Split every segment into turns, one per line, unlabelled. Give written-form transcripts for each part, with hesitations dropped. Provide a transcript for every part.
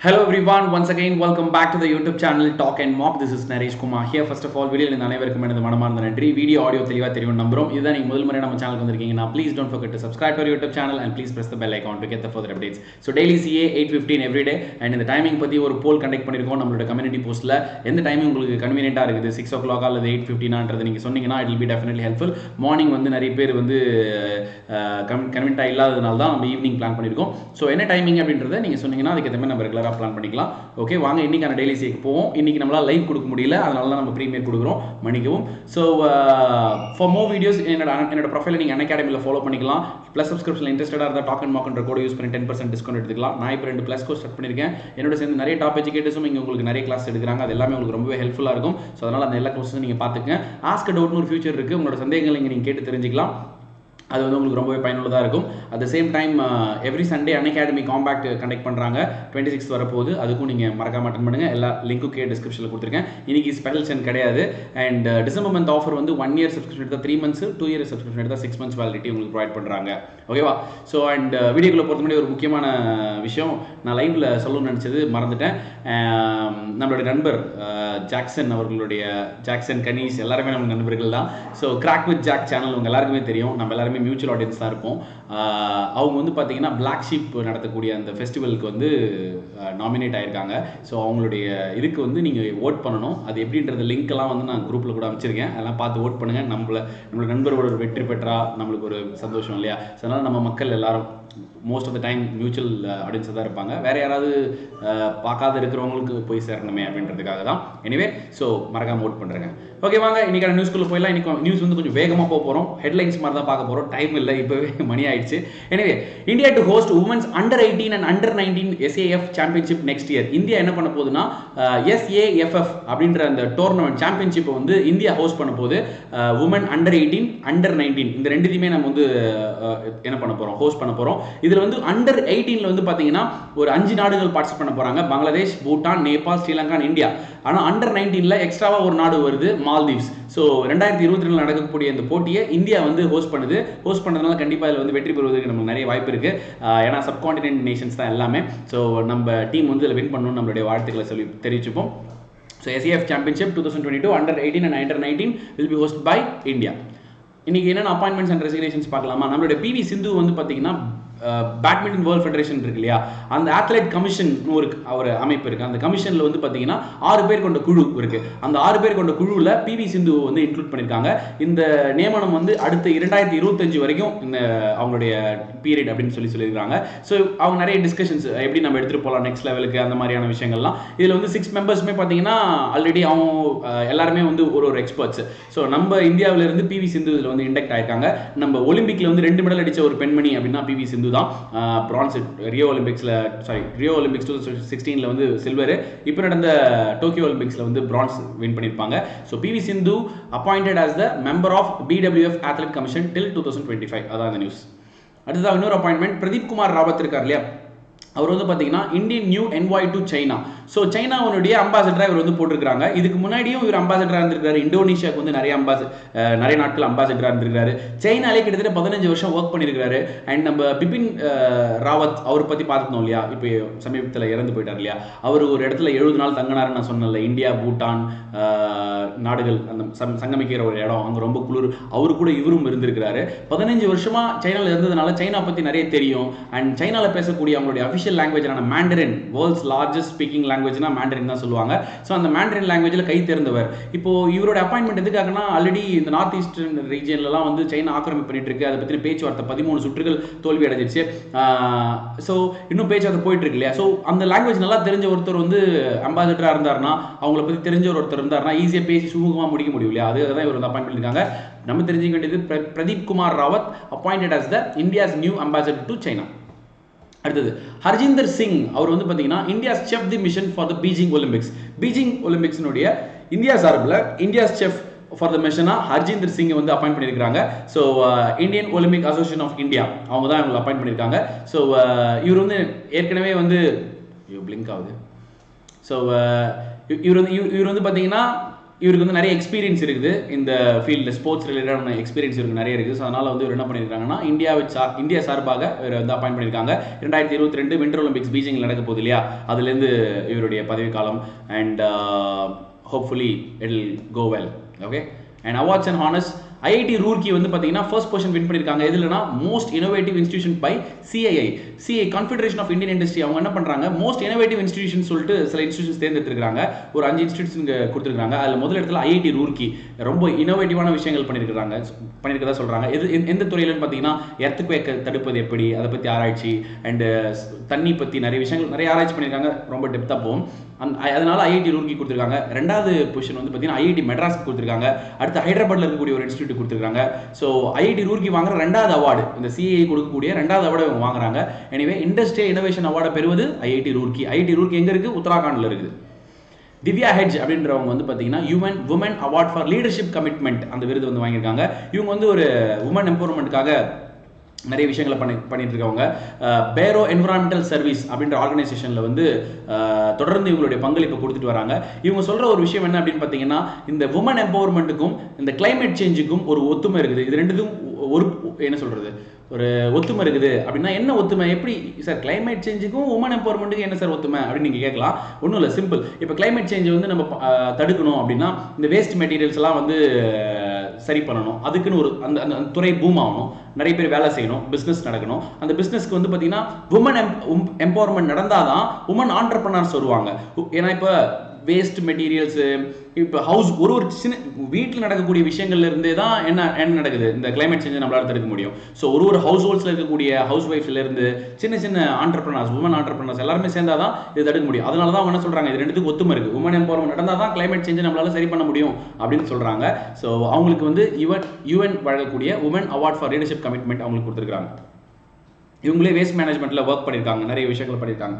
Hello everyone, once again welcome back to the YouTube channel Talk and Mock. This is Naresh Kumar here. First of all, video இந்த அனைவருக்கும் எனது மனமார்ந்த நன்றி. Video audio தெளிவா தெரியும் நம்புறோம். இதுதான் நீங்க முதல் முறை நம்ம சேனலுக்கு வந்திருக்கீங்கன்னா please don't forget to subscribe to our YouTube channel and please press the bell icon to get the further updates. So daily CA 8:15 every day and இந்த டைமிங் பத்தி ஒரு போல் கண்டக்ட் பண்ணிருக்கோம் நம்மளோட கம்யூனிட்டி போஸ்ட்ல. எந்த டைமிங் உங்களுக்கு கன்வீனியன்ட்டா இருக்குது 6 o'clock அல்லது 8:15ன்றது நீங்க சொன்னீங்கன்னா it will be definitely helpful. Morning வந்து நிறைய பேர் வந்து கன்வீனியன்ட்டா இல்லாததனால தான் நம்ம ஈவினிங் பிளான் பண்ணிருக்கோம். சோ என்ன டைமிங் அப்படின்றத நீங்க சொன்னீங்கன்னா அதுக்கு ஏத்த மாதிரி நம்ம ரெகுலரா பிளான் பண்ணிக்கலாம். ஓகே வாங்க இன்னைக்கான டெய்லி சிக்கு போவோம். இன்னைக்கு நம்மளால லைவ் கொடுக்க முடியல, அதனால தான் நம்ம பிரீமியர் கொடுக்குறோம், மன்னிக்கவும். ஸோ ஃபார் மோர் வீடியோஸ் என்னோட ப்ரொஃபைலை நீங்கள் அன்அகாடமியில் ஃபாலோ பண்ணிக்கலாம். ப்ளஸ் சப்ஸ்கிரிப்ஷன் இன்ட்ரெஸ்டடாக இருந்தால் டாக் அண்ட் மாக்ன்ற கோட் யூஸ் பண்ணி 10% டிஸ்கவுண்ட் எடுத்துக்கலாம். நான் இப்போ 2 ப்ளஸ் கோர்ஸ் ஸ்டார்ட் பண்ணியிருக்கேன். என்னோட சேர்ந்து நிறைய டாப் எஜுகேட்டர்ஸும் இங்கே உங்களுக்கு நிறைய கிளாஸ் எடுக்கிறாங்க. அது எல்லாமே உங்களுக்கு ரொம்பவே ஹெல்ப்ஃபுல்லாக இருக்கும். ஸோ அதனால் அந்த எல்லா கோர்ஸும் நீங்கள் பார்த்துக்கங்க. ஆஸ்க் டவுட்னு ஒரு ஃபியூச்சர் இருக்குது. உங்களோட சந்தேகங்கள் இங்கே நீங்கள் கேட்டு தெரிஞ்சுக்கலாம். அது வந்து உங்களுக்கு ரொம்பவே பயனுள்ளதாக இருக்கும். At the same time every Sunday Unacademy compact conduct பண்ணுறாங்க. 26 வரப்போகுது. அதுக்கும் நீங்கள் மறக்காம அட்டன் பண்ணுங்கள். எல்லா லிங்க்கும் டிஸ்கிரிப்ஷனில் கொடுத்துருக்கேன். இன்னைக்கு ஸ்பெஷல் சென்ட் கிடையாது. அண்ட் டிசம்பர் மந்த் ஆஃபர் வந்து 1 year சப்ஸ்கிரிப்ஷன் எடுத்தால் 3 months, 2 year சப்ஸ்கிரிப்ஷன் எடுத்தால் 6 months வேலிடிட்டி உங்களுக்கு ப்ரொவைட் பண்ணுறாங்க. ஓகேவா? ஸோ அண்ட் வீடியோக்குள்ளே பொறுத்த முன்னாடி ஒரு முக்கியமான விஷயம் நான் லைவ்ல சொல்லணும்னு நினச்சது மறந்துட்டேன். நம்மளுடைய நண்பர் ஜாக்சன் அவர்களுடைய ஜாக்சன் கனீஸ் எல்லாருமே நம்ம நண்பர்கள் தான். So Crack with Jack channel உங்கள் எல்லாருக்குமே தெரியும். நம்ம எல்லாருமே மியூச்சுவல் ஆடியன்ஸ் தான் இருப்போம். அவங்க வந்து பார்த்தீங்கன்னா பிளாக் ஷீப் நடத்தக்கூடிய அந்த ஃபெஸ்டிவலுக்கு வந்து நாமினேட் ஆயிருக்காங்க. ஸோ அவங்களுடைய இதுக்கு வந்து நீங்கள் ஓட் பண்ணணும். அது எப்படின்றது லிங்க் எல்லாம் வந்து நான் குரூப்பில் கூட அமைச்சிருக்கேன். அதெல்லாம் பார்த்து ஓட் பண்ணுங்கள். நம்மளோட நண்பரோட ஒரு வெற்றி பெற்றா நம்மளுக்கு ஒரு சந்தோஷம் இல்லையா? ஸோ அதனால் நம்ம மக்கள் எல்லாரும் most of the time mutual ஆடியன்ஸாக தான் இருப்பாங்க. வேறு யாராவது பார்க்காத இருக்கிறவங்களுக்கு போய் சேரணுமே அப்படின்றதுக்காக தான். எனிவே ஸோ மறக்காம ஓட் பண்ணுறேங்க. ஓகே வாங்க இன்னைக்கான நியூஸ்க்குள்ளே போயிடலாம். இன்னைக்கு நியூஸ் வந்து கொஞ்சம் வேகமாக போகிறோம். ஹெட்லைன்ஸ் மாதிரி தான் பார்க்க போகிறோம். டைம் இல்லை, இப்போவே மணி ஆயிடுச்சு. Anyway India to host women's under 18 and under 19 SAF championship next year. India என்ன பண்ண போகுதுன்னா SAFF அப்படின்ற அந்த டோர்னமெண்ட் சாம்பியன்ஷிப்பை வந்து இந்தியா ஹோஸ்ட் பண்ண போகுது. உமன் அண்டர் 18 அண்டர் 19 இந்த ரெண்டுத்தையுமே நம்ம வந்து என்ன பண்ண போகிறோம், ஹோஸ்ட் பண்ண போகிறோம். இதில் வந்து அண்டர் 18ல வந்து பார்த்தீங்கன்னா ஒரு 5 நாடுகள் பார்ட்டிசிபேட் பண்ண போகிறாங்க. பங்களாதேஷ், பூட்டான், நேபாள், ஸ்ரீலங்கா, இந்தியா. ஆனால் அண்டர் 19ல எக்ஸ்ட்ராவாக ஒரு நாடு வருது, மால்தீவ்ஸ். ஸோ 2022 நடக்கக்கூடிய இந்த போட்டியை இந்தியா வந்து ஹோஸ்ட் பண்ணுது. ஹோஸ்ட் பண்ணதுனால கண்டிப்பாக இதில் வந்து வெற்றி பெறுவதற்கு நமக்கு நிறைய வாய்ப்பு இருக்குது. ஏன்னா சப்கான்டினென்ட் நேஷன்ஸ் தான் எல்லாமே. ஸோ நம்ம டீம் வந்து இதில் வின் பண்ணணும்னு நம்மளுடைய வாழ்த்துக்களை சொல்லி தெரிவிச்சுப்போம். So SAF championship 2022 under 18 and under 19 will be hosted by India. இன்னைக்கு என்னென்ன அப்பாயின்மெண்ட்ஸ் அண்ட் ரெசிக்னேஷன்ஸ் பார்க்கலாமா? நம்மளுடைய PV சிந்து வந்து பார்த்தீங்கன்னா பேட்மிண்டன் வேர்ல்ட் ஃபெடரேஷன் இருக்கு இல்லையா, அந்த அத்லெட் கமிஷன் ஒரு அமைப்பு இருக்கு. அந்த கமிஷன்ல வந்து பாத்தீங்கன்னா 6 பேர் கொண்ட குழு இருக்கு. அந்த 6 பேர் கொண்ட குழுவில் PV சிந்து வந்து இன்க்ளூட் பண்ணிருக்காங்க. இந்த நியமனம் வந்து அடுத்த 2025 வரைக்கும் இந்த அவங்களுடைய பீரியட் அப்படின்னு சொல்லியிருக்காங்க. ஸோ அவங்க நிறைய டிஸ்கஷன்ஸ் எப்படி நம்ம எடுத்துட்டு போகலாம் நெக்ஸ்ட் லெவலுக்கு, அந்த மாதிரியான விஷயங்கள்லாம். இதுல வந்து 6 மெம்பர்ஸ்மே பாத்தீங்கன்னா ஆல்ரெடி அவங்க எல்லாருமே வந்து ஒரு எக்ஸ்பர்ட்ஸ். ஸோ நம்ம இந்தியாவில இருந்து PV சிந்து இதுல வந்து இண்டக்ட் ஆயிருக்காங்க. நம்ம ஒலிம்பிக்ல வந்து 2 மெடல் அடிச்ச ஒரு பெண்மணி அப்படின்னா PV சிந்து தான். பிரான்ஸ் ரியோ ஒலிம்பிக்ஸ் 2016ல வந்து சில்வர், இப்போ நடந்த டோக்கியோ ஒலிம்பிக்ஸ்ல வந்து பிரான்ஸ் வின் பண்ணிருப்பாங்க. So PV Sindhu appointed as the member of BWF Athlete Commission till 2025. அதான் அந்த நியூஸ். அடுத்ததாக இன்னொரு அப்பாயின்மெண்ட், பிரதீப் குமார் ராவத் இருக்கார் இல்லையா, அவர் வந்து பார்த்தீங்கன்னா Indian new envoy to China. So சைனாவுடைய அம்பாசிடராக இவர் வந்து போட்டிருக்காங்க. இதுக்கு முன்னாடியும் இவர் அம்பாசிடராக இருந்திருக்காரு. இந்தோனேஷியாவுக்கு வந்து நிறைய நாட்கள் அம்பாசிடராக இருந்திருக்காரு. சைனாலே கிட்டத்தட்ட 15 வருஷம் ஒர்க் பண்ணியிருக்காரு. அண்ட் நம்ம பிபின் ராவத் அவர் பற்றி பார்த்துக்கணும் இல்லையா, இப்போ சமீபத்தில் இறந்து போயிட்டார் இல்லையா, அவர் ஒரு இடத்துல 70 நாள் தங்கினாருன்னு நான் சொன்னேன்ல. இந்தியா, பூட்டான் நாடுகள் அந்த சங்கமிக்கிற ஒரு இடம், அங்கே ரொம்ப குளிர். அவரு கூட இவரும் இருந்திருக்கிறாரு. 15 வருஷமா சைனாவில் இருந்ததுனால சைனா பற்றி நிறைய தெரியும். அண்ட் சைனாவில் பேசக்கூடிய அவங்களுடைய அஃபிஷியல் லாங்குவேஜான மேண்டரின், வேர்ல்ட்ஸ் லார்ஜஸ்ட் ஸ்பீக்கிங் லாங்குவேஜ்னா மேண்டரின் தான் சொல்லுவாங்க. ஸோ அந்த மேண்டரின் லாங்குவேஜில் கை தேர்ந்தவர். இப்போ இவரோட அப்பாயின்மெண்ட் எதுக்காகனா, ஆல்ரெடி இந்த நார்த் ஈஸ்டர்ன் ரீஜன்லாம் வந்து சைனா ஆக்கிரமிப்பு பண்ணிட்டு இருக்கு. அதை பற்றின பேச்சுவார்த்தை 13 சுற்றுகள் தோல்வி அடைஞ்சிருச்சு. ஸோ இன்னும் பேச்சுவார்த்தை போயிட்டு இருக்கு இல்லையா. ஸோ அந்த லாங்குவேஜ் நல்லா தெரிஞ்ச ஒருத்தர் வந்து அம்பாசிடராக இருந்தாருன்னா, அவங்கள பற்றி தெரிஞ்ச ஒருத்தர் இருந்தாருன்னா ஈஸியாக பேசி சுமூகமாக முடிக்க முடியும் இல்லையா. அதுதான் இவர் வந்து அப்பாயின்மெண்ட் இருக்காங்க. நம்ம தெரிஞ்சுக்க வேண்டியது Pradeep Kumar Rawat appointed as the India's new ambassador to China. அடுத்தது ஹர்ஜிந்தர் சிங், அவர் வந்து பார்த்தீங்கன்னா India's chef the mission for the Beijing Olympics. Beijing ஒலிம்பிக்ஸினுடைய இந்தியா சார்பில் இந்தியாஸ் செஃப் ஃபார் த மிஷனா ஹர்ஜிந்தர் சிங் வந்து அப்பாயிண்ட் பண்ணியிருக்காங்க. So Indian Olympic Association of India அவங்க தான் இவங்களை அப்பாயிண்ட் பண்ணியிருக்காங்க. ஸோ இவர் வந்து ஏற்கனவே வந்து பிளிங்க் ஆகுது. ஸோ இவர் வந்து பார்த்தீங்கன்னா இவருக்கு வந்து நிறைய எக்ஸ்பீரியன்ஸ் இருக்குது இந்த ஃபீல்டில், ஸ்போர்ட்ஸ் ரிலேட்டடான எக்ஸ்பீரியன்ஸ் இவருக்கு நிறைய இருக்குது. ஸோ அதனால் வந்து இவர் என்ன பண்ணியிருக்காங்கன்னா இந்தியா சார்பாக இவர் வந்து அப்பாயிண்ட் பண்ணியிருக்காங்க. 2022 விண்டர் ஒலிம்பிக்ஸ் பீஜிங்கில் நடக்க போகுது இல்லையா, அதுலேருந்து இவருடைய பதவிக்காலம். And hopefully it will go well. Okay. And awards and honours, IIT Roorkee வந்து பார்த்தீங்கன்னா ஃபர்ஸ்ட் பொசிஷன் வின் பண்ணியிருக்காங்க. எதுலனா most innovative institution by CII Confederation of Indian Industry. அவங்க என்ன பண்ணுறாங்க, மோஸ்ட் இனோவேட்டிவ் இன்ஸ்டிடியூஷன் சொல்லிட்டு சில இன்ஸ்டிடியூஷன்ஸ் தேர்ந்தெடுத்துருக்காங்க. ஒரு 5 இன்ஸ்டிடியூஷன் கொடுத்துருக்காங்க. அதில் முதல் இடத்துல ஐஐடி ரூர்க்கி ரொம்ப இனோவேட்டிவான விஷயங்கள் பண்ணியிருக்கிறதா சொல்கிறாங்க. எந்த துறையிலன்னு பார்த்தீங்கன்னா எர்த்குவேக் தடுப்பது எப்படி, அதை பற்றி ஆராய்ச்சி, அண்டு தண்ணி பற்றி நிறைய விஷயங்கள் நிறைய ஆராய்ச்சி பண்ணியிருக்காங்க. ரொம்ப டெப்த்தாக போகும். அதனால ஐஐடி ரூர்க்கி கொடுத்துருக்காங்க. ரெண்டாவது பொசிஷன் வந்து பார்த்தீங்கன்னா ஐஐடி மெட்ராஸ் கொடுத்துருக்காங்க. அடுத்து ஹைதராபாத்தில் இருக்கக்கூடிய ஒரு இன்ஸ்டியூட் கொடுத்துருக்காங்க. ஸோ ஐஐடி ரூர்க்கி வாங்குற 2வது அவார்டு, இந்த சிஐ கொடுக்கக்கூடிய 2வது அவார்டு இவங்க வாங்குறாங்க. எனிவே இண்டஸ்ட்ரியல் இனோவேஷன் அவார்டை பெறுவது ஐஐடி ரூர்க்கி. ஐஐடி ரூர்க்கி எங்கே இருக்குது, உத்தராகண்டில் இருக்குது. திவ்யா ஹெட்ஜ் அப்படின்றவங்க வந்து பார்த்தீங்கன்னா woman award for leadership commitment அந்த விருது வந்து வாங்கியிருக்காங்க. இவங்க வந்து ஒரு உமன் எம்பவர்மெண்ட்டுக்காக நிறைய விஷயங்களை பண்ணிட்டு இருக்கவங்க. பேரோ என்விரான்மெண்டல் சர்வீஸ் அப்படின்ற ஆர்கனைசேஷனில் வந்து தொடர்ந்து இவங்களுடைய பங்களிப்பை கொடுத்துட்டு வராங்க. இவங்க சொல்கிற ஒரு விஷயம் என்ன அப்படின்னு பார்த்தீங்கன்னா, இந்த உமன் எம்பவர்மெண்ட்டுக்கும் இந்த கிளைமேட் சேஞ்சுக்கும் ஒரு ஒத்துமை இருக்குது. இது ரெண்டுக்கும் ஒரு என்ன சொல்கிறது, ஒரு ஒத்துமை இருக்குது. அப்படின்னா என்ன ஒத்துமை, எப்படி சார் கிளைமேட் சேஞ்சுக்கும் உமன் எம்பவர்மெண்ட்டுக்கும் என்ன சார் ஒத்துமை அப்படின்னு நீங்கள் கேட்கலாம். ஒன்றும் இல்லை, சிம்பிள். இப்போ கிளைமேட் சேஞ்சை வந்து நம்ம தடுக்கணும் அப்படின்னா இந்த வேஸ்ட் மெட்டீரியல்ஸ் எல்லாம் வந்து சரி பண்ணணும். அதுக்குன்னு ஒரு அந்த துறை பூம் ஆகணும், நிறைய பேர் வேலை செய்யணும், பிஸ்னஸ் நடக்கணும். அந்த பிஸ்னஸ்க்கு வந்து பார்த்தீங்கன்னா உமன் எம்பவர்மெண்ட் நடந்தால் தான் உமன் ஆண்டர்பிரனர்ஸ் வருவாங்க. ஏன்னா இப்போ வேஸ்ட் மெட்டீரியல்ஸு, இப்போ ஒரு சின்ன வீட்டில் நடக்கக்கூடிய விஷயங்கள்ல இருந்தே தான் என்ன நடக்குது, இந்த கிளைமேட் சேஞ்சை நம்மளால தடுக்க முடியும். ஸோ ஒரு ஹவுஸ் ஹோல்ட்ஸில் இருக்கக்கூடிய ஹவுஸ் ஒய்ஃப்லேருந்து சின்ன ஆண்டர்பிரனர்ஸ், உமன் ஆண்டர்பிரனர்ஸ் எல்லாருமே சேர்ந்தா தான் இது தடுக்க முடியும். அதனால தான் அவங்க என்ன சொல்கிறாங்க, இது ரெண்டுத்துக்கு ஒத்துமை இருக்குது. உமன் எம்பவர்மெண்ட் நடந்தால் தான் கிளைமேட் சேஞ்சை நம்மளால சரி பண்ண முடியும் அப்படின்னு சொல்கிறாங்க. ஸோ அவங்களுக்கு வந்து யுஎன் வழங்கக்கூடிய woman award for leadership commitment அவங்களுக்கு கொடுத்துருக்காங்க. இவங்களே வேஸ்ட் மேனேஜ்மெண்ட்டில் ஒர்க் பண்ணியிருக்காங்க, நிறைய விஷயங்கள் பண்ணியிருக்காங்க.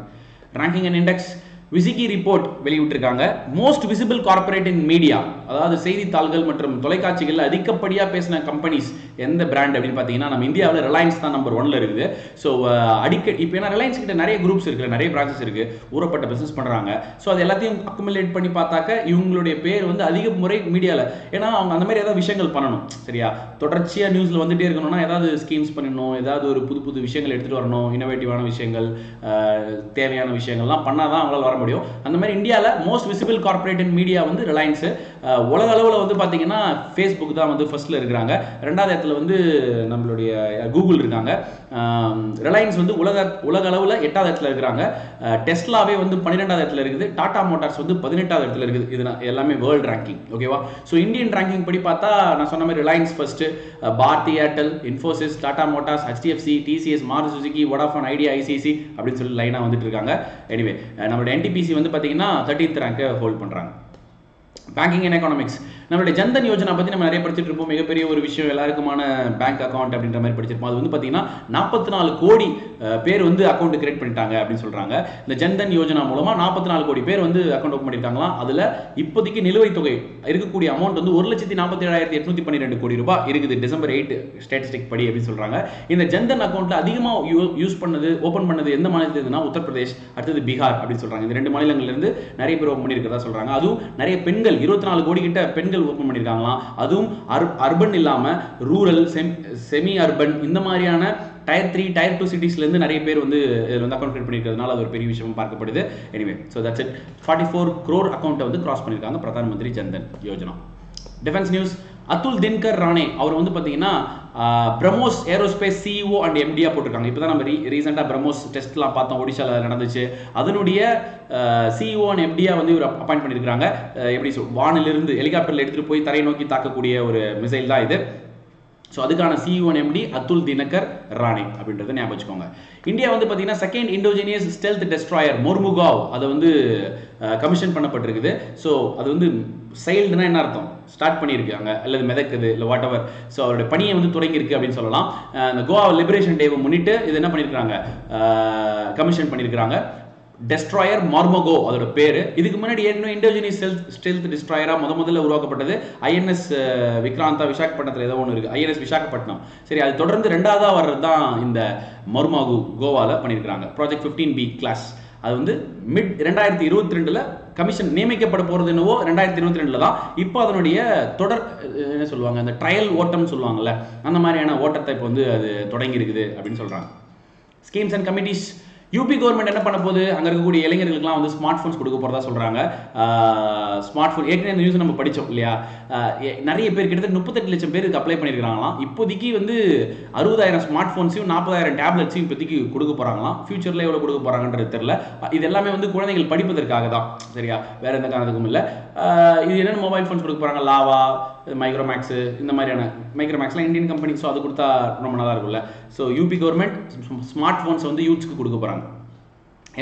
ரேங்கிங் அண்ட் இண்டெக்ஸ் விசிகி ரிப்போர்ட் வெளியிட்டிருக்காங்க. Most visible corporate in media, அதாவது செய்தித்தாள்கள் மற்றும் தொலைக்காட்சிகள் அதிகப்படியாக பேசின கம்பெனிஸ் எந்த பிராண்ட் அப்படின்னு பார்த்தீங்கன்னா நம்ம இந்தியாவில் ரிலையன்ஸ் தான் நம்பர் 1ல இருக்குது. ஸோ அடிக்கடி இப்போ ஏன்னா ரிலையன்ஸ் கிட்ட நிறைய குரூப்ஸ் இருக்குது, நிறைய பிரான்ச்சஸ் இருக்குது, ஊறப்பட்ட பிஸ்னஸ் பண்ணுறாங்க. ஸோ அது எல்லாத்தையும் அக்குமுலேட் பண்ணி பார்த்தாக்க இவங்களுடைய பேர் வந்து அதிக முறை மீடியாவில், ஏன்னா அவங்க அந்த மாதிரி ஏதாவது விஷயங்கள் பண்ணணும். சரியா, தொடர்ச்சியாக நியூஸில் வந்துட்டே இருக்கணும்னா ஏதாவது ஸ்கீம்ஸ் பண்ணணும், ஏதாவது ஒரு புது விஷயங்கள் எடுத்துகிட்டு வரணும், இனோவேட்டிவான விஷயங்கள், தேவையான விஷயங்கள்லாம் பண்ணால் தான் அவங்களால வர முடியும். அந்த மாதிரி இந்தியாவில் most visible corporate in media வந்து ரிலையன்ஸ். உலக அளவில் வந்து பார்த்தீங்கன்னா ஃபேஸ்புக் தான் வந்து ஃபர்ஸ்ட்ல இருக்கிறாங்க. 2வது இடத்துல வந்து நம்மளுடைய கூகுள் இருக்காங்க. ரிலையன்ஸ் வந்து உலக அளவில் 8வது இடத்துல இருக்கிறாங்க. டெஸ்லாவே வந்து 12வது இடத்துல இருக்குது. டாடா மோட்டார்ஸ் வந்து 18வது இடத்துல இருக்குது. இது எல்லாமே வேர்ல்டு ரேங்கிங். ஓகேவா. ஸோ இந்தியன் ரேங்கிங் படி பார்த்தா நான் சொன்ன மாதிரி Reliance first, Bharti Airtel, Infosys, Tata Motors, HDFC, TCS, Maruti Suzuki, Vodafone Idea, ICICI அப்படின்னு சொல்லி லைனாக வந்துட்டு இருக்காங்க. எனிவே நம்மளோட NTPC வந்து பார்த்தீங்கன்னா 13th ரேங்கை ஹோல்ட் பண்ணுறாங்க. பேங்கிங் அண்ட் எக்கானமிக்ஸ், நம்மளுடைய ஜன்தன் யோஜனா பற்றி நம்ம நிறைய படிச்சுட்டு இருப்போம். மிகப்பெரிய ஒரு விஷயம், எல்லாருக்குமான பேங்க் அக்கௌண்ட் அப்படின்ற மாதிரி படிச்சிருப்போம். அது வந்து பார்த்தீங்கன்னா 44 கோடி பேர் வந்து அக்கௌண்ட் கிரியேட் பண்ணிட்டாங்க அப்படின்னு சொல்கிறாங்க. இந்த ஜன்தன் யோஜனா மூலமாக 44 கோடி பேர் வந்து அக்கௌண்ட் ஓப்பன் பண்ணியிருக்காங்களாம். அதில் இப்போதைக்கு நிலுவைத் தொகை இருக்கக்கூடிய அமௌண்ட் வந்து 1,47,812 கோடி ரூபாய் இருக்குது, டிசம்பர் 8 ஸ்டாட்டிஸ்டிக் படி அப்படின்னு சொல்கிறாங்க. இந்த ஜன்தன் அக்கௌண்ட்டில் அதிகமாக ஓப்பன் பண்ணது எந்த மாநிலத்தில் இருந்துன்னா உத்தரப்பிரதேஷ், அடுத்தது பீகார் அப்படின்னு சொல்கிறாங்க. இந்த 2 மாநிலங்கள்லேருந்து நிறைய பேர் ஓப்பன் பண்ணியிருக்கிறதா சொல்கிறாங்க. அதுவும் நிறைய பெண்கள் 24 கோடி கிட்ட பெண்கள் ஓப்பன் பண்ணியிருக்காங்களாம். அதுவும் அர்பன் இல்லாமல் ரூரல், செமி அர்பன், இந்த மாதிரியான Tier 3, Tier 2 சிட்டிஸ்லேருந்து நிறைய பேர் வந்து இதில் வந்து அக்கௌண்ட் கிரியேட் பண்ணியிருக்கிறதுனால அது ஒரு பெரிய விஷயமா பார்க்கப்படுது. Anyway so that's it. 44 crore அக்கௌண்ட்டை வந்து கிராஸ் பண்ணியிருக்காங்க பிரதான் மந்திரி ஜன்தன் யோஜனா. டிஃபென்ஸ் நியூஸ், அதுல் தின்கர் ராணே அவர் வந்து பார்த்தீங்கன்னா BrahMos aerospace CEO and MD போட்டிருக்காங்க. இப்போ தான் நம்ம ரீசெண்டாக பிரம்மோஸ் டெஸ்ட்லாம் பார்த்தோம், ஒடிஷாவில் நடந்துச்சு. அதனுடைய CEO அண்ட் MD வந்து இவர் அப்பாயிண்ட் பண்ணியிருக்காங்க. எப்படி வானிலிருந்து ஹெலிகாப்டரில் எடுத்துகிட்டு போய் தரை நோக்கி தாக்கக்கூடிய ஒரு மிசைல் தான் இது. ஸோ அதுக்கான CEO and MD Atul Dinakar Rane அப்படின்றத ஞாபகம் வச்சுக்கோங்க. இந்தியா வந்து பார்த்தீங்கன்னா second indigenous stealth destroyer Mormugao அதை வந்து கமிஷன் பண்ணப்பட்டிருக்குது. ஸோ அது வந்து சைல்டுனா என்ன அர்த்தம், ஸ்டார்ட் பண்ணியிருக்காங்க அல்லது மிதக்குது இல்லை வாட் எவர். ஸோ அவருடைய பணியை வந்து தொடங்கியிருக்கு அப்படின்னு சொல்லலாம். இந்த கோவா லிபரேஷன் டேவை முன்னிட்டு இது என்ன பண்ணியிருக்காங்க, கமிஷன் பண்ணியிருக்கிறாங்க. டெஸ்ட்ராயர் மார்மோகோ அதோட பேரு. இதுக்கு முன்னாடி ஏற்கனவே இண்டோஜினியஸ் ஸ்டெல்த் டெஸ்ட்ராயரா முதல்ல உருவாக்கப்பட்டது INS விக்ராந்தா விசாகப்பட்டினத்தில் ஏதோ ஒன்று இருக்கு, INS விசாகப்பட்டினம். சரி, அது தொடர்ந்து 2வதா வர்றது தான் இந்த மர்மாகு கோவால பண்ணியிருக்காங்க. Project 15B class. அது வந்து மிட் 2022 கமிஷன் நியமிக்கப்பட போகிறது என்னவோ 2022 தான். இப்போ அதனுடைய தொடர் என்ன சொல்லுவாங்க, அந்த ட்ரையல் ஓட்டம்னு சொல்லுவாங்கல்ல, அந்த மாதிரியான ஓட்டத்தை இப்போ வந்து அது தொடங்கி இருக்குது அப்படின்னு சொல்கிறாங்க. Schemes and committees. UP government என்ன பண்ண போகுது, அங்கே இருக்கக்கூடிய இளைஞர்களுக்குலாம் வந்து ஸ்மார்ட் ஃபோன்ஸ் கொடுக்க போகிறதா சொல்கிறாங்க. ஸ்மார்ட் ஃபோன் ஏற்கனவே இந்த நியூஸ் நம்ம படித்தோம் இல்லையா, நிறைய பேர் கிட்டத்தட்ட 38 லட்சம் பேருக்கு அப்ளை பண்ணியிருக்காங்களாம். இப்போதைக்கு வந்து 60,000 ஸ்மார்ட் ஃபோன்ஸையும் 40,000 டேப்லெட்ஸையும் இப்போதைக்கு கொடுக்க போகிறாங்களாம். ஃபியூச்சரில் எவ்வளோ கொடுக்க போகிறாங்கன்றது தெரியல. இது எல்லாமே வந்து குழந்தைகள் படிப்பதற்காக தான், சரியா, வேறு எந்த காரணத்துக்கும் இல்லை. இது என்னென்ன மொபைல் ஃபோன்ஸ் கொடுக்க போகிறாங்க, லாவா, மைக்ரோமேக்ஸு, இந்த மாதிரியான மைக்ரோமேக்ஸ்லாம் இந்தியன் கம்பெனி, ஸோ அது கொடுத்தா ரொம்ப நல்லா இருக்கும்ல. So UP government smart phones வந்து யூத்ஸ்க்கு கொடுக்க போகிறாங்க.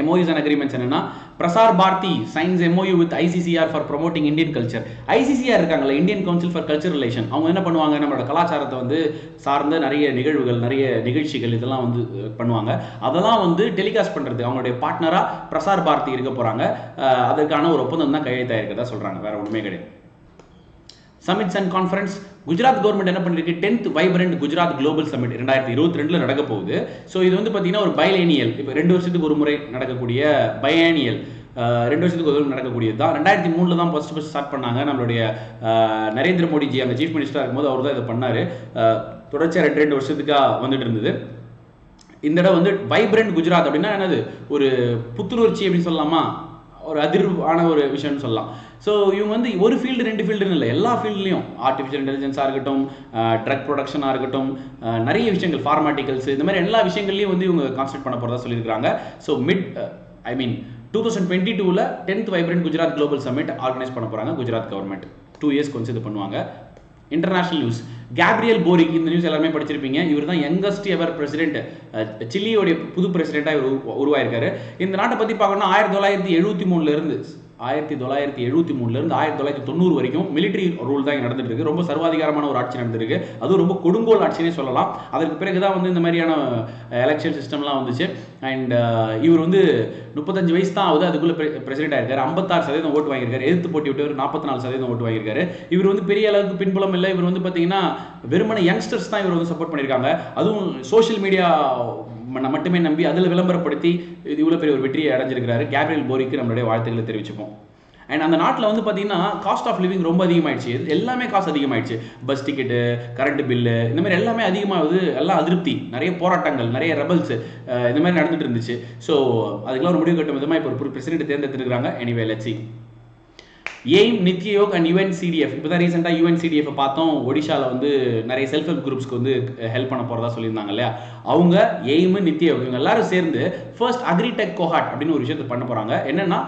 MOUs and agreements என்னன்னா, Prasar Bharati signs MOU with ICCR for promoting Indian culture. ICCR இருக்காங்கல்ல, Indian council for culture relation, அவங்க என்ன பண்ணுவாங்க, நம்மளோட கலாச்சாரத்தை வந்து சார்ந்த நிறைய நிகழ்வுகள், நிறைய நிகழ்ச்சிகள் இதெல்லாம் வந்து பண்ணுவாங்க. அதெல்லாம் வந்து டெலிகாஸ்ட் பண்ணுறது அவங்களுடைய பார்ட்னராக பிரசார் பாரதி இருக்க போகிறாங்க. அதற்கான ஒரு ஒப்பந்தம் தான் கையெழுத்தாயிருக்கிறதா சொல்கிறாங்க, வேற ஒன்றுமே கிடையாது. Summits and conference. Gujarat government என்ன பண்ணிருக்கு, 10th vibrant Gujarat global submit 2022 நடக்க போகுது. ஸோ இது வந்து பார்த்தீங்கன்னா ஒரு பைலேனியல், இப்போ 2 வருஷத்துக்கு ஒரு முறை நடக்கக்கூடிய பையானியல், 2 வருஷத்துக்கு ஒரு நடக்கக்கூடியது தான். 2003 தான் ஃபர்ஸ்ட் ஸ்டார்ட் பண்ணாங்க. நம்மளுடைய நரேந்திர மோடிஜி அங்கே சீஃப் மினிஸ்டராக இருக்கும்போது அவர் தான் இதை பண்ணார். தொடர்ச்சியாக 2 வருஷத்துக்காக வந்துட்டு இருந்தது. இந்த இடம் வந்து வைப்ரண்ட் குஜராத் அப்படின்னா என்னது, ஒரு புத்துணர்ச்சி அப்படின்னு சொல்லலாமா, ஒரு அதிர்வான ஒரு விஷயம்னு சொல்லலாம். ஸோ இவங்க வந்து ஒரு ஃபீல்டு 2 ஃபீல்டுன்னு இல்லை, எல்லா ஃபீல்ட்லையும் ஆர்டிஃபிஷியல் இன்டெலிஜென்ஸாக இருக்கட்டும், ட்ரக் ப்ரொடக்ஷனாக இருக்கட்டும், நிறைய விஷயங்கள், ஃபார்மாட்டிக்கல்ஸ், இந்த மாதிரி எல்லா விஷயங்கள்லையும் வந்து இவங்க கான்சன்ட்ரேட் பண்ண போகிறதா சொல்லியிருக்காங்க. So 2022 10th vibrant Gujarat global submit organise பண்ண போகிறாங்க குஜராத் கவர்மெண்ட். 2 இயர்ஸ் கொஞ்சம் இது பண்ணுவாங்க. International news. கேப்ரியல் போரிக், இந்த நியூஸ் எல்லாமே படிச்சிருப்பீங்க. இவர் தான் யங்கஸ்ட் எவர் பிரசிடென்ட், சிலியோடைய புது பிரசிடென்ட்டாக இவர் உருவாயிருக்காரு. இந்த நாட்டை பற்றி பார்க்கணும்னா 1973 1990 வரைக்கும் மிலிட்டரி ரூல் தான் நடந்துட்டு இருக்கு. ரொம்ப சர்வாதிகாரமான ஒரு ஆட்சி நடந்திருக்கு. அதுவும் ரொம்ப கொடுங்கோல் ஆட்சினே சொல்லலாம். அதற்கு பிறகுதான் வந்து இந்த மாதிரியான எலெக்ஷன் சிஸ்டம்லாம் வந்துச்சு. அண்ட் இவர் வந்து 35 வயசு தான் ஆகுது, அதுக்குள்ள பிரசிடென்ட் ஆயிருக்காரு. 56% ஓட்டு வாங்கியிருக்காரு. எதிர்த்து போட்டி விட்டு 44% ஓட்டு வாங்கியிருக்காரு. இவர் வந்து பெரிய அளவுக்கு பின்புலம் இல்லை. இவர் வந்து பார்த்தீங்கன்னா வெறுமன யங்ஸ்டர்ஸ் தான் இவர் வந்து சப்போர்ட் பண்ணியிருக்காங்க. அதுவும் சோஷியல் மீடியா மட்டுமே நம்பி அதில் விளம்பரப்படுத்தி இது இவ்வளோ பெரிய ஒரு வெற்றியை அடைஞ்சிருக்கிறாரு. கேப்ரியல் போரிக்கு நம்மளுடைய வாழ்த்துக்களை தெரிவிச்சுப்போம். அண்ட் அந்த நாட்டில் வந்து பார்த்தீங்கன்னா காஸ்ட் ஆஃப் லிவிங் ரொம்ப அதிகமாகிடுச்சு. எல்லாமே காசு அதிகமாகிடுச்சு. பஸ் டிக்கெட்டு, கரண்ட் பில்லு, இந்த மாதிரி எல்லாமே அதிகமாகுது. எல்லாம் அதிருப்தி, நிறைய போராட்டங்கள், நிறைய ரெபல்ஸ் இந்த மாதிரி நடந்துட்டு இருந்துச்சு. ஸோ அதுக்கெல்லாம் ஒரு முடிவு கட்டும் விதமாக இப்போ ஒரு பிரசிடென்ட் தேர்ந்தெடுத்துருக்காங்க. Anyway let's see. Aim, NITI Aayog and UNCDF. இப்போ தான் ரீசெண்டாக UNCDF பார்த்தோம். ஒடிஷாவில் வந்து நிறைய செல்ஃப் ஹெல்ப் குரூப்ஸ்க்கு வந்து ஹெல்ப் பண்ண போகிறதா சொல்லியிருந்தாங்க இல்லையா. அவங்க எய்ம், நித்தி யோக் இவங்க எல்லாரும் சேர்ந்து ஃபர்ஸ்ட் அக்ரிடெக் கோஹாட் அப்படின்னு ஒரு விஷயத்தை பண்ண போகிறாங்க. என்னன்னா,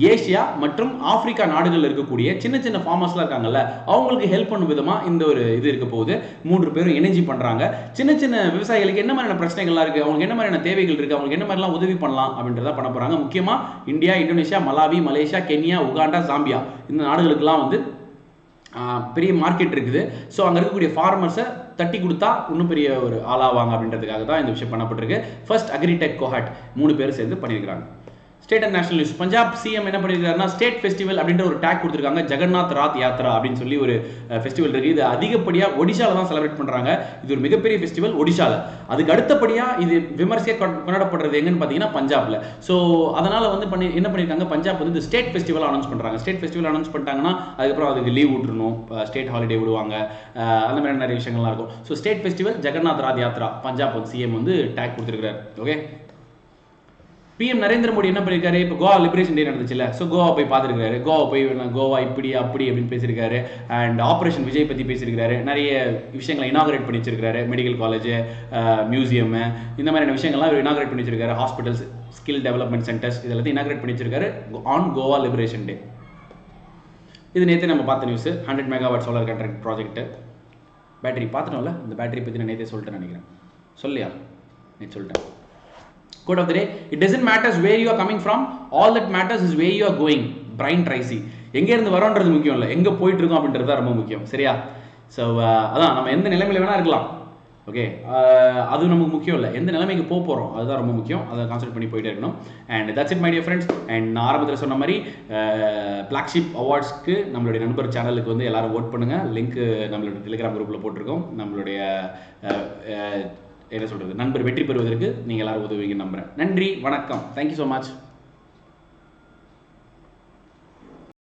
ஏசியா மற்றும் ஆப்பிரிக்கா நாடுகளில் இருக்கக்கூடிய சின்ன சின்ன ஃபார்மர்ஸ்லாம் இருக்காங்கல்ல, அவங்களுக்கு ஹெல்ப் பண்ணும் விதமாக இந்த ஒரு இது இருக்க போகுது. 3 பேரும் இணைஞ்சி பண்ணுறாங்க. சின்ன சின்ன விவசாயிகளுக்கு என்ன மாதிரியான பிரச்சனைகள்லாம் இருக்குது, அவங்களுக்கு என்ன மாதிரியான தேவைகள் இருக்குது, அவங்களுக்கு என்ன மாதிரிலாம் உதவி பண்ணலாம் அப்படின்றத பண்ண போகிறாங்க. முக்கியமாக India, Indonesia, Malawi, Malaysia, Kenya, Uganda, Zambia இந்த நாடுகளுக்கெல்லாம் வந்து பெரிய மார்க்கெட் இருக்குது. ஸோ அங்கே இருக்கக்கூடிய ஃபார்மர்ஸை தட்டி கொடுத்தா இன்னும் பெரிய ஒரு ஆளாவாங்க அப்படின்றதுக்காக தான் இந்த விஷயம் பண்ணப்பட்டிருக்கு. ஃபர்ஸ்ட் அக்ரிடெக் கோஹாட் 3 பேர் சேர்ந்து பண்ணியிருக்காங்க. State and national news. Punjab CM என்ன பண்ணியிருக்காருன்னா, ஸ்டேட் ஃபெஸ்டிவல் அப்படின்ற ஒரு டேக் கொடுத்துருக்காங்க. ஜெகநாத் ராத் யாத்ரா அப்படின்னு சொல்லி ஒரு ஃபெஸ்டிவல் இருக்குது. இது அதிகப்படியாக ஒடிஷாவில் தான் செலிப்ரேட் பண்ணுறாங்க. இது ஒரு மிகப்பெரிய ஃபெஸ்டிவல் ஒடிஷாவில். அதுக்கு அடுத்தபடியாக இது விமர்சையாக கொண்டாடப்படுறது எங்கன்னு பார்த்தீங்கன்னா பஞ்சாப்ல. ஸோ அதனால் வந்து என்ன பண்ணியிருக்காங்க, பஞ்சாப் வந்து இந்த ஸ்டேட் ஃபெஸ்டிவல் அனௌன்ஸ் பண்ணுறாங்க. ஸ்டேட் ஃபெஸ்டிவல் அனௌன்ஸ் பண்ணிட்டாங்கன்னா அதுக்கப்புறம் அதுக்கு லீவ் விட்டுருணும், ஸ்டேட் ஹாலிடே விடுவாங்க, அந்த மாதிரி நிறைய விஷயங்கள்லாம் இருக்கும். ஸோ ஸ்டேட் ஃபெஸ்டிவல் ஜெகநாத் ராத் யாத்ரா பஞ்சாப் வந்து சிஎம் வந்து டேக் கொடுத்துருக்காரு. ஓகே. பிஎம் நரேந்திர மோடி என்ன பண்ணியிருக்காரு, இப்போ கோவா லிபரேஷன் டே நடந்துச்சுல்ல, ஸோ கோவா போய் பார்த்துருக்காரு. கோவா போய் கோவா இப்படி அப்படி அப்படின்னு பேசியிருக்காரு. அண்ட் ஆப்ரேஷன் விஜய் பற்றி பேசியிருக்காரு. நிறைய விஷயங்களை இனாகரேட் பண்ணி வச்சிருக்காரு. மெடிக்கல் காலேஜ், மியூசியம், இந்த மாதிரியான விஷயங்கள்லாம் இவர் இனாகரேட் பண்ணி வச்சிருக்காரு. ஹாஸ்பிட்டல்ஸ், ஸ்கில் டெவலப்மெண்ட் சென்டர்ஸ் இதெல்லாம் இனாகரேட் பண்ணி வச்சிருக்காரு ஆன் கோவா லிபரேஷன் டே. இது நேற்று நம்ம பார்த்த news. 100 megawatt solar contract project. Battery பார்த்துட்டோம்ல, இந்த பேட்டரி பற்றி நான் நேற்றே சொல்லிட்டேன் நினைக்கிறேன். சொல்லியா? நேற்று சொல்லிட்டேன். Quote of the day: it doesn't matter where you are coming from, all that matters is where you are going. Brian Tracy. எங்க இருந்து வரோன்றது முக்கியம் இல்லை, எங்க போயிட்டு இருக்கோம் அப்படின்றது தான் ரொம்ப முக்கியம். சரியா? ஸோ அதான், நம்ம எந்த நிலைமையில வேணா இருக்கலாம். ஓகே, அது நமக்கு முக்கியம் இல்லை, எந்த நிலைமைக்கு போக போகிறோம் அதுதான் ரொம்ப முக்கியம். அதை கான்சென்ட்ரேட் பண்ணி போயிட்டே இருக்கணும். And that's it my dear friends. And நான் ஆரம்பத்தில் சொன்ன மாதிரி ஃப்ளாக்ஷிப் அவார்ட்ஸ்க்கு நம்மளுடைய நண்பர் சேனலுக்கு வந்து எல்லாரும் ஓட் பண்ணுங்கள். லிங்க் நம்மளுடைய டெலிகிராம் குரூப்பில் போட்டிருக்கோம். நம்மளுடைய என்ன சொல்கிறது, நண்பர் வெற்றி பெறுவதற்கு நீங்கள் எல்லாரும் உதவுவீங்கன்னு நம்புகிறேன். நன்றி, வணக்கம். Thank you so much.